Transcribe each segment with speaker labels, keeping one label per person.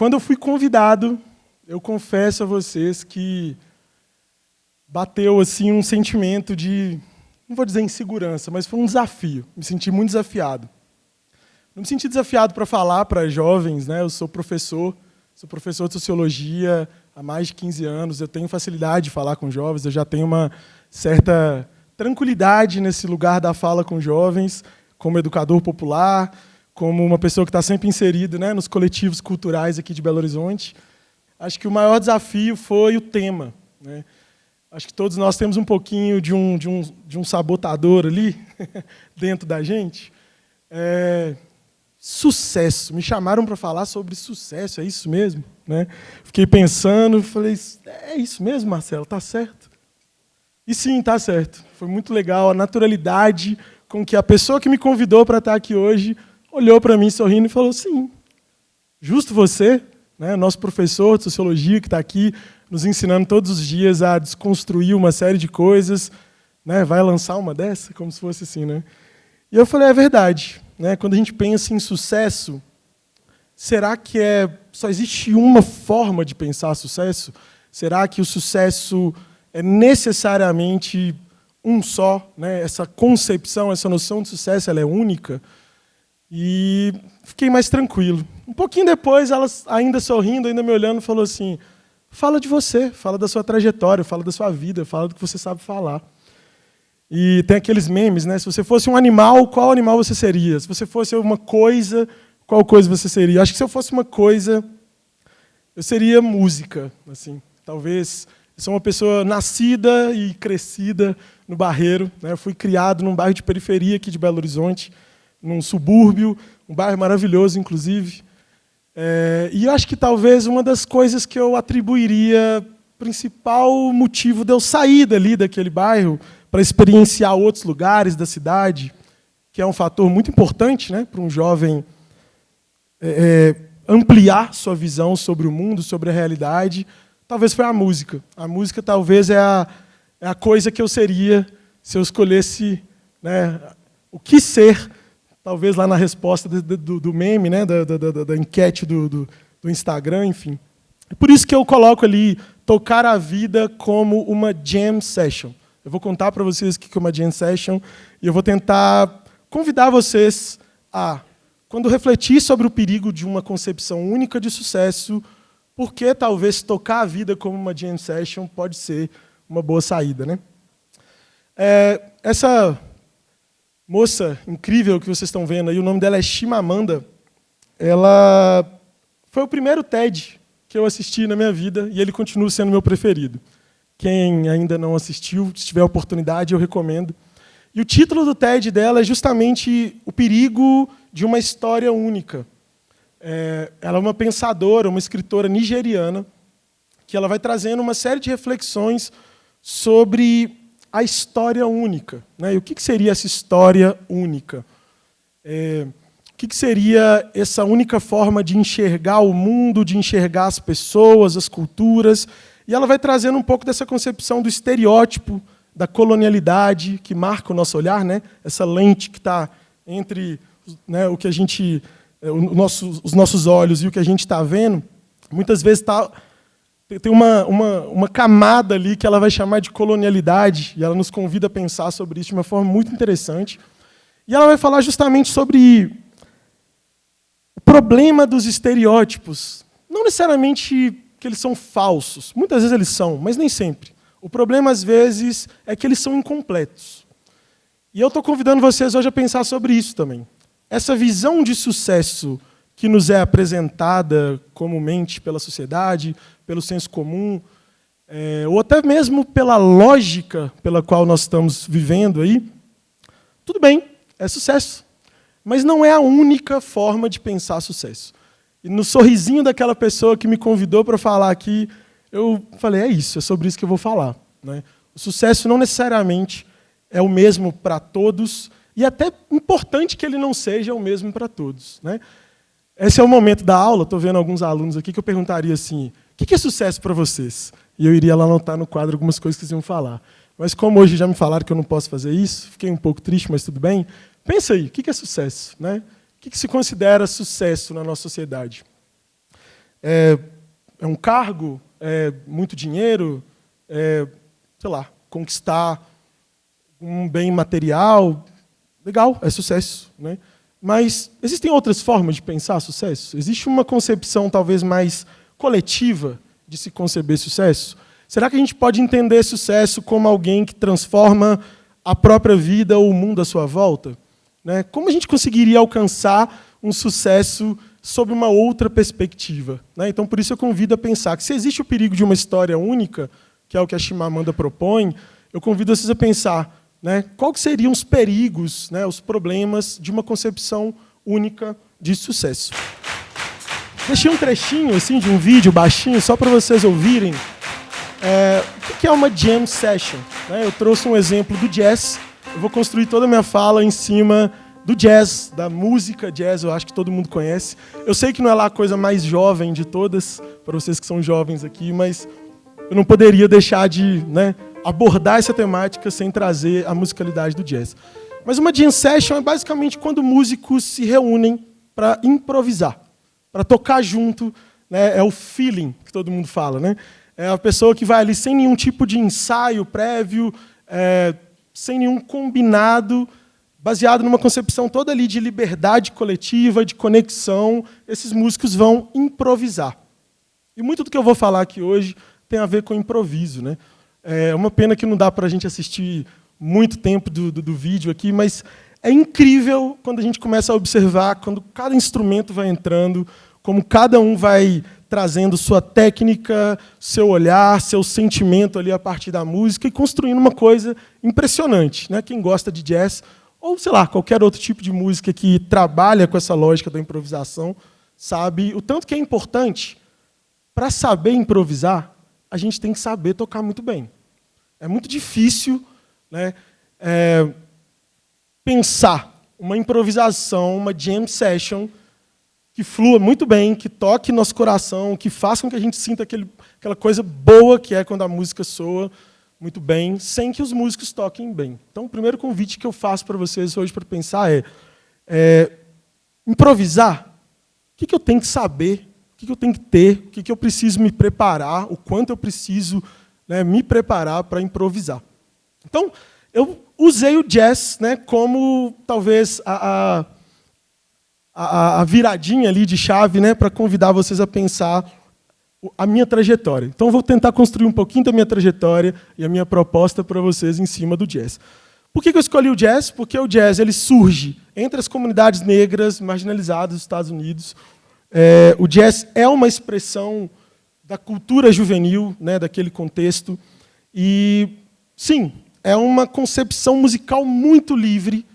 Speaker 1: quando eu fui convidado, eu confesso a vocês que bateu assim um sentimento de, não vou dizer insegurança, mas foi um desafio. Me senti muito desafiado. Não me senti desafiado para falar para jovens, né? Eu sou professor de sociologia há mais de 15 anos, eu tenho facilidade de falar com jovens, eu já tenho uma certa tranquilidade nesse lugar da fala com jovens, como educador popular, como uma pessoa que está sempre inserida, né, nos coletivos culturais aqui de Belo Horizonte. Acho que o maior desafio foi o tema, né? Acho que todos nós temos um pouquinho de um sabotador ali dentro da gente. Sucesso. Me chamaram para falar sobre sucesso, é isso mesmo? Né? Fiquei pensando, falei, é isso mesmo, Marcelo, está certo. E sim, está certo. Foi muito legal a naturalidade com que a pessoa que me convidou para estar aqui hoje olhou para mim sorrindo e falou, sim, justo você, né, nosso professor de sociologia que está aqui nos ensinando todos os dias a desconstruir uma série de coisas, né, vai lançar uma dessa, como se fosse assim, né? E eu falei, é verdade, né? Quando a gente pensa em sucesso, será que só existe uma forma de pensar sucesso? Será que o sucesso é necessariamente um só, né? Essa concepção, essa noção de sucesso, ela é única? E fiquei mais tranquilo. Um pouquinho depois, ela ainda sorrindo, ainda me olhando, falou assim, fala de você, fala da sua trajetória, fala da sua vida, fala do que você sabe falar. E tem aqueles memes, né? Se você fosse um animal, qual animal você seria? Se você fosse uma coisa, qual coisa você seria? Eu acho que se eu fosse uma coisa, eu seria música, assim. Talvez eu sou uma pessoa nascida e crescida no Barreiro, né? Eu fui criado num bairro de periferia aqui de Belo Horizonte, num subúrbio, um bairro maravilhoso, inclusive. E eu acho que talvez uma das coisas que eu atribuiria, principal motivo de eu sair daquele bairro para experienciar outros lugares da cidade, que é um fator muito importante, né, para um jovem ampliar sua visão sobre o mundo, sobre a realidade, talvez foi a música. A música talvez é a coisa que eu seria se eu escolhesse, né, o que ser, talvez lá na resposta do meme, né, da enquete do Instagram, enfim. É por isso que eu coloco ali tocar a vida como uma jam session. Eu vou contar para vocês o que é uma jam session e eu vou tentar convidar vocês a, quando refletir sobre o perigo de uma concepção única de sucesso, porque talvez tocar a vida como uma jam session pode ser uma boa saída, né? Essa moça incrível que vocês estão vendo aí, o nome dela é Chimamanda, ela foi o primeiro TED que eu assisti na minha vida e ele continua sendo meu preferido. Quem ainda não assistiu, se tiver oportunidade, eu recomendo. E o título do TED dela é justamente o perigo de uma história única. Ela é uma pensadora, uma escritora nigeriana, que ela vai trazendo uma série de reflexões sobre a história única, né? E o que seria essa história única? O que seria essa única forma de enxergar o mundo, de enxergar as pessoas, as culturas? E ela vai trazendo um pouco dessa concepção do estereótipo, da colonialidade, que marca o nosso olhar, né? Essa lente que está entre, né, o que a gente, os nossos olhos e o que a gente está vendo, muitas vezes tem uma camada ali que ela vai chamar de colonialidade, e ela nos convida a pensar sobre isso de uma forma muito interessante. E ela vai falar justamente sobre o problema dos estereótipos. Não necessariamente que eles são falsos. Muitas vezes eles são, mas nem sempre. O problema, às vezes, é que eles são incompletos. E eu estou convidando vocês hoje a pensar sobre isso também. Essa visão de sucesso que nos é apresentada comumente pela sociedade, pelo senso comum, ou até mesmo pela lógica pela qual nós estamos vivendo aí, tudo bem, é sucesso. Mas não é a única forma de pensar sucesso. E no sorrisinho daquela pessoa que me convidou para falar aqui, eu falei, é sobre isso que eu vou falar, né? O sucesso não necessariamente é o mesmo para todos, e até importante que ele não seja o mesmo para todos, né? Esse é o momento da aula, estou vendo alguns alunos aqui que eu perguntaria assim, o que é sucesso para vocês? E eu iria lá anotar no quadro algumas coisas que eles iam falar. Mas como hoje já me falaram que eu não posso fazer isso, fiquei um pouco triste, mas tudo bem. Pensa aí, o que é sucesso, né? O que se considera sucesso na nossa sociedade? É um cargo? É muito dinheiro? Sei lá, conquistar um bem material? Legal, é sucesso, né? Mas existem outras formas de pensar sucesso? Existe uma concepção talvez mais coletiva de se conceber sucesso? Será que a gente pode entender sucesso como alguém que transforma a própria vida ou o mundo à sua volta? Né? Como a gente conseguiria alcançar um sucesso sob uma outra perspectiva? Né? Então, por isso eu convido a pensar que se existe o perigo de uma história única, que é o que a Chimamanda propõe, eu convido vocês a pensar, né, quais seriam os perigos, né, os problemas de uma concepção única de sucesso. Deixei um trechinho assim, de um vídeo baixinho, só para vocês ouvirem o que é uma jam session. Né? Eu trouxe um exemplo do jazz, eu vou construir toda a minha fala em cima do jazz, da música jazz, eu acho que todo mundo conhece. Eu sei que não é lá a coisa mais jovem de todas, para vocês que são jovens aqui, mas eu não poderia deixar de, né, abordar essa temática sem trazer a musicalidade do jazz. Mas uma jam session é basicamente quando músicos se reúnem para improvisar, para tocar junto, né, é o feeling que todo mundo fala, né? É a pessoa que vai ali sem nenhum tipo de ensaio prévio, sem nenhum combinado, baseado numa concepção toda ali de liberdade coletiva, de conexão, esses músicos vão improvisar. E muito do que eu vou falar aqui hoje tem a ver com improviso, né? É uma pena que não dá para a gente assistir muito tempo do vídeo aqui, mas é incrível quando a gente começa a observar, quando cada instrumento vai entrando, como cada um vai trazendo sua técnica, seu olhar, seu sentimento ali a partir da música e construindo uma coisa impressionante, né? Quem gosta de jazz, ou, sei lá, qualquer outro tipo de música que trabalha com essa lógica da improvisação, sabe o tanto que é importante. Para saber improvisar, a gente tem que saber tocar muito bem. É muito difícil, né, pensar uma improvisação, uma jam session, que flua muito bem, que toque nosso coração, que faça com que a gente sinta aquela coisa boa que é quando a música soa muito bem, sem que os músicos toquem bem. Então, o primeiro convite que eu faço para vocês hoje para pensar é improvisar. O que eu tenho que saber? O que eu tenho que ter? O que eu preciso me preparar? O quanto eu preciso, né, me preparar para improvisar? Então, eu usei o jazz, né, como talvez a viradinha ali de chave, né, para convidar vocês a pensar a minha trajetória. Então, eu vou tentar construir um pouquinho da minha trajetória e a minha proposta para vocês em cima do jazz. Por que eu escolhi o jazz? Porque o jazz ele surge entre as comunidades negras marginalizadas dos Estados Unidos. O jazz é uma expressão da cultura juvenil, né, daquele contexto. E, sim, é uma concepção musical muito livre,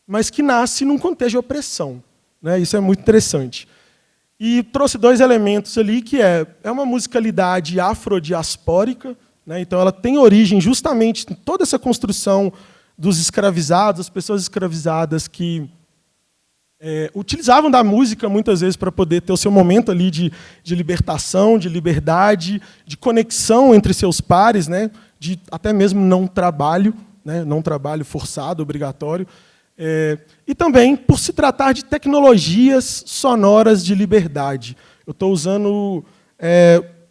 Speaker 1: mas que nasce num contexto de opressão. Né? Isso é muito interessante. E trouxe dois elementos ali, que é uma musicalidade afrodiaspórica, né? Então ela tem origem justamente em toda essa construção dos escravizados, as pessoas escravizadas que utilizavam da música muitas vezes para poder ter o seu momento ali de libertação, de liberdade, de conexão entre seus pares, né? De até mesmo não trabalho, né? Não trabalho forçado, obrigatório. E também por se tratar de tecnologias sonoras de liberdade. Eu estou usando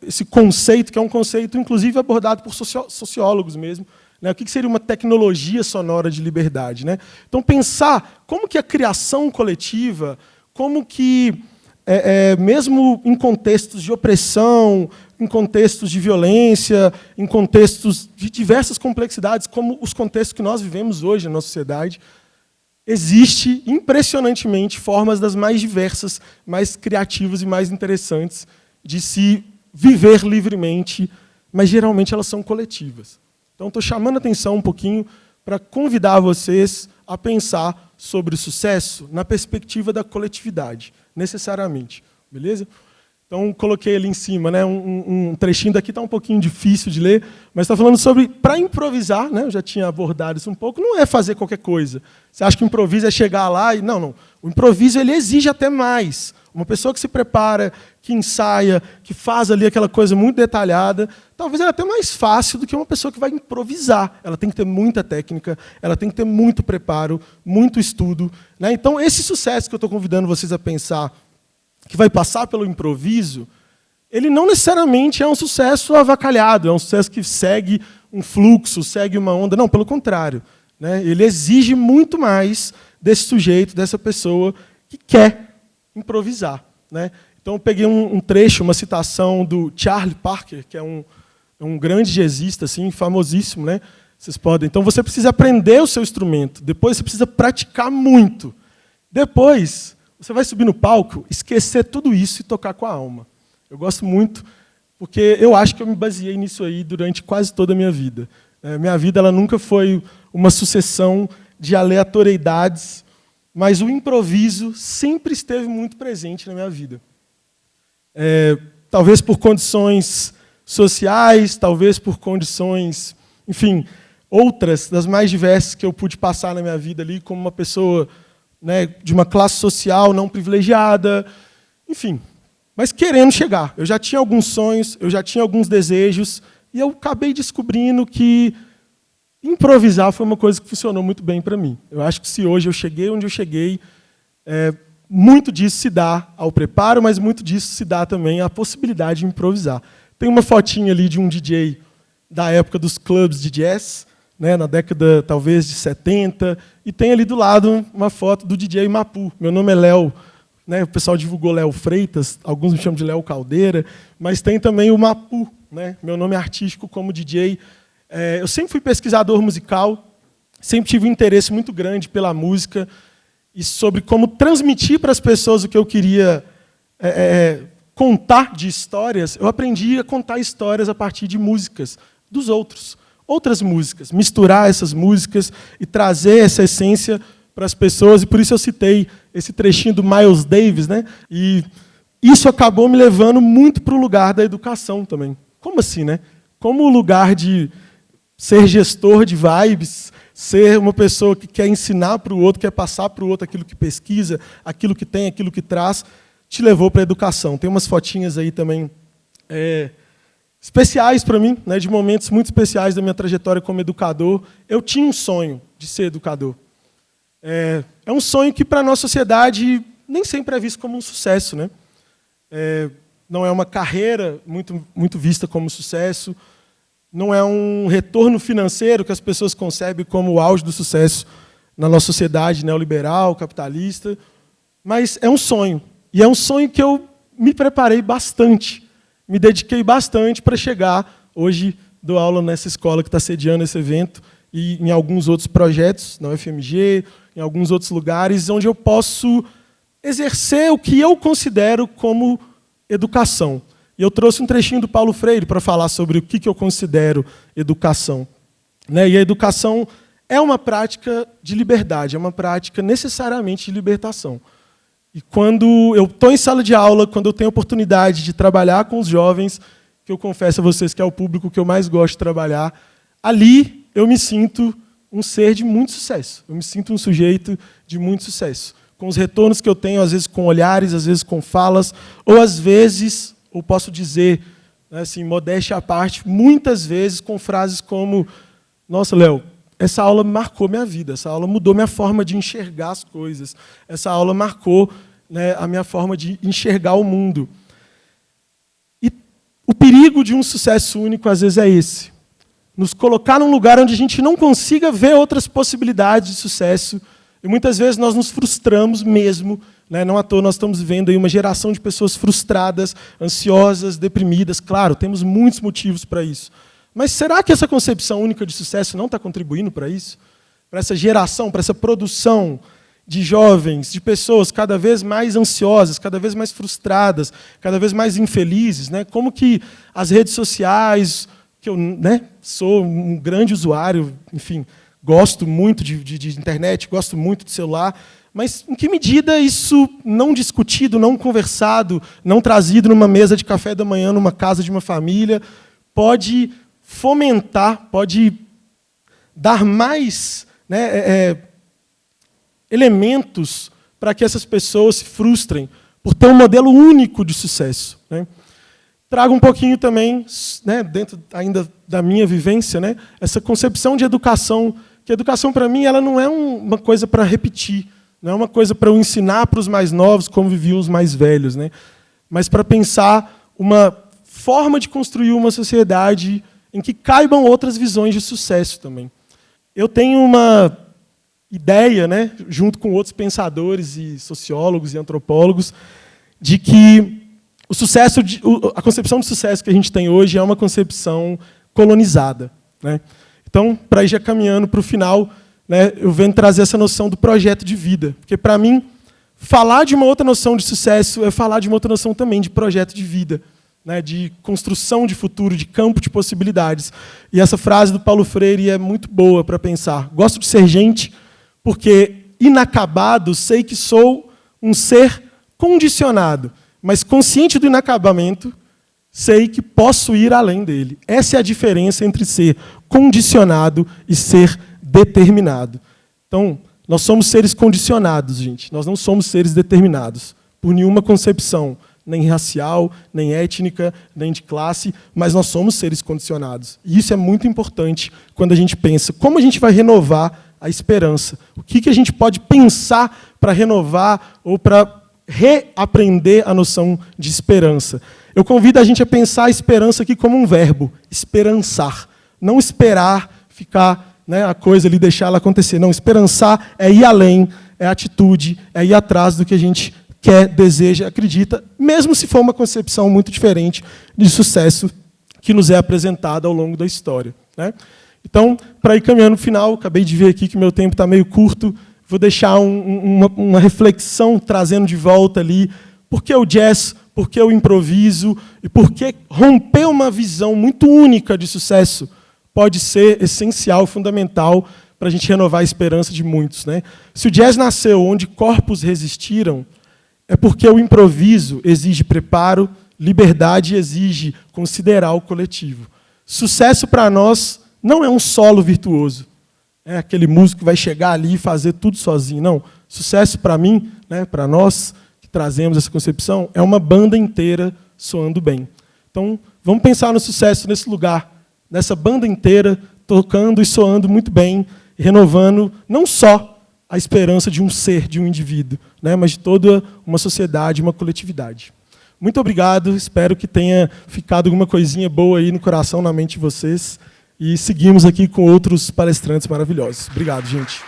Speaker 1: esse conceito, que é um conceito, inclusive, abordado por sociólogos mesmo. Né? O que seria uma tecnologia sonora de liberdade? Né? Então, pensar como que a criação coletiva, como que, mesmo em contextos de opressão, em contextos de violência, em contextos de diversas complexidades, como os contextos que nós vivemos hoje na nossa sociedade, existe, impressionantemente, formas das mais diversas, mais criativas e mais interessantes de se viver livremente, mas geralmente elas são coletivas. Então, estou chamando a atenção um pouquinho para convidar vocês a pensar sobre o sucesso na perspectiva da coletividade, necessariamente. Beleza? Então, coloquei ali em cima, né, um trechinho daqui, está um pouquinho difícil de ler, mas está falando sobre, para improvisar, né, eu já tinha abordado isso um pouco, não é fazer qualquer coisa. Você acha que o improviso é chegar lá e... Não. O improviso ele exige até mais. Uma pessoa que se prepara, que ensaia, que faz ali aquela coisa muito detalhada, talvez ela é até mais fácil do que uma pessoa que vai improvisar. Ela tem que ter muita técnica, ela tem que ter muito preparo, muito estudo. Né? Então, esse sucesso que eu estou convidando vocês a pensar, que vai passar pelo improviso, ele não necessariamente é um sucesso avacalhado, é um sucesso que segue um fluxo, segue uma onda. Não, pelo contrário, né? Ele exige muito mais desse sujeito, dessa pessoa que quer improvisar, né? Então, eu peguei um trecho, uma citação do Charlie Parker, que é um grande jazzista, assim, famosíssimo, né? Vocês podem. Então, você precisa aprender o seu instrumento. Depois, você precisa praticar muito. Depois, você vai subir no palco, esquecer tudo isso e tocar com a alma. Eu gosto muito, porque eu acho que eu me baseei nisso aí durante quase toda a minha vida. Minha vida ela nunca foi uma sucessão de aleatoriedades, mas o improviso sempre esteve muito presente na minha vida. Talvez por condições sociais, talvez por condições, enfim, outras, das mais diversas que eu pude passar na minha vida ali, como uma pessoa, né, de uma classe social não privilegiada, enfim, mas querendo chegar. Eu já tinha alguns sonhos, eu já tinha alguns desejos, e eu acabei descobrindo que improvisar foi uma coisa que funcionou muito bem para mim. Eu acho que se hoje eu cheguei onde eu cheguei, muito disso se dá ao preparo, mas muito disso se dá também à possibilidade de improvisar. Tem uma fotinha ali de um DJ da época dos clubes de jazz, né, na década, talvez, de 70, e tem ali do lado uma foto do DJ Mapu. Meu nome é Léo, né, o pessoal divulgou Léo Freitas, alguns me chamam de Léo Caldeira, mas tem também o Mapu, né, meu nome artístico como DJ. Eu sempre fui pesquisador musical, sempre tive um interesse muito grande pela música e sobre como transmitir para as pessoas o que eu queria contar de histórias. Eu aprendi a contar histórias a partir de músicas dos outros. Outras músicas, misturar essas músicas e trazer essa essência para as pessoas, e por isso eu citei esse trechinho do Miles Davis, né? E isso acabou me levando muito para o lugar da educação também. Como assim, né? Como o lugar de ser gestor de vibes, ser uma pessoa que quer ensinar para o outro, quer passar para o outro aquilo que pesquisa, aquilo que tem, aquilo que traz, te levou para a educação. Tem umas fotinhas aí também especiais para mim, né, de momentos muito especiais da minha trajetória como educador. Eu tinha um sonho de ser educador. É um sonho que, para a nossa sociedade, nem sempre é visto como um sucesso, né? Não é uma carreira muito vista como sucesso, não é um retorno financeiro que as pessoas concebem como o auge do sucesso na nossa sociedade neoliberal, capitalista, mas é um sonho. E é um sonho que eu me preparei bastante, me dediquei bastante para chegar. Hoje dou aula nessa escola que está sediando esse evento e em alguns outros projetos, na UFMG, em alguns outros lugares, onde eu posso exercer o que eu considero como educação. E eu trouxe um trechinho do Paulo Freire para falar sobre o que eu considero educação. Né? E a educação é uma prática de liberdade, é uma prática necessariamente de libertação. E quando eu estou em sala de aula, quando eu tenho a oportunidade de trabalhar com os jovens, que eu confesso a vocês que é o público que eu mais gosto de trabalhar, ali eu me sinto um ser de muito sucesso. Eu me sinto um sujeito de muito sucesso. Com os retornos que eu tenho, às vezes com olhares, às vezes com falas, ou às vezes, ou posso dizer, né, assim, modéstia à parte, muitas vezes com frases como: nossa, Léo, essa aula marcou minha vida, essa aula mudou minha forma de enxergar as coisas, essa aula marcou, né, a minha forma de enxergar o mundo. E o perigo de um sucesso único, às vezes, é esse: nos colocar num lugar onde a gente não consiga ver outras possibilidades de sucesso, e muitas vezes nós nos frustramos mesmo, né? Não à toa nós estamos vivendo aí uma geração de pessoas frustradas, ansiosas, deprimidas. Claro, temos muitos motivos para isso. Mas será que essa concepção única de sucesso não está contribuindo para isso? Para essa geração, para essa produção de jovens, de pessoas cada vez mais ansiosas, cada vez mais frustradas, cada vez mais infelizes, né? Como que as redes sociais, que eu, né, sou um grande usuário, enfim, gosto muito de internet, gosto muito de celular, mas em que medida isso não discutido, não conversado, não trazido numa mesa de café da manhã, numa casa de uma família, pode fomentar, pode dar mais, né, elementos para que essas pessoas se frustrem por ter um modelo único de sucesso, né? Trago um pouquinho também, né, dentro ainda da minha vivência, né, essa concepção de educação, que a educação, para mim, ela não é uma coisa para repetir, não é uma coisa para eu ensinar para os mais novos como viviam os mais velhos, né, mas para pensar uma forma de construir uma sociedade em que caibam outras visões de sucesso também. Eu tenho uma ideia, né, junto com outros pensadores e sociólogos e antropólogos, de que o sucesso, a concepção de sucesso que a gente tem hoje é uma concepção colonizada, né? Então, para ir já caminhando para o final, né, eu venho trazer essa noção do projeto de vida, porque, para mim, falar de uma outra noção de sucesso é falar de uma outra noção também de projeto de vida, né, de construção de futuro, de campo de possibilidades. E essa frase do Paulo Freire é muito boa para pensar. Gosto de ser gente porque, inacabado, sei que sou um ser condicionado, mas consciente do inacabamento, sei que posso ir além dele. Essa é a diferença entre ser condicionado e ser determinado. Então, nós somos seres condicionados, gente. Nós não somos seres determinados por nenhuma concepção, nem racial, nem étnica, nem de classe, mas nós somos seres condicionados. E isso é muito importante quando a gente pensa como a gente vai renovar a esperança. O que a gente pode pensar para renovar ou para reaprender a noção de esperança. Eu convido a gente a pensar a esperança aqui como um verbo, esperançar. Não esperar ficar, né, a coisa ali, deixar ela acontecer. Não, esperançar é ir além, é atitude, é ir atrás do que a gente quer, deseja, acredita, mesmo se for uma concepção muito diferente de sucesso que nos é apresentada ao longo da história, né? Então, para ir caminhando para o final, acabei de ver aqui que meu tempo está meio curto, vou deixar uma reflexão trazendo de volta ali por que o jazz, por que o improviso e por que romper uma visão muito única de sucesso pode ser essencial, fundamental para a gente renovar a esperança de muitos, né? Se o jazz nasceu onde corpos resistiram, é porque o improviso exige preparo, liberdade e exige considerar o coletivo. Sucesso para nós não é um solo virtuoso. É aquele músico que vai chegar ali e fazer tudo sozinho. Não. Sucesso para mim, né, para nós que trazemos essa concepção, é uma banda inteira soando bem. Então, vamos pensar no sucesso nesse lugar, nessa banda inteira, tocando e soando muito bem, renovando não só a esperança de um ser, de um indivíduo, né, mas de toda uma sociedade, uma coletividade. Muito obrigado, espero que tenha ficado alguma coisinha boa aí no coração, na mente de vocês. E seguimos aqui com outros palestrantes maravilhosos. Obrigado, gente.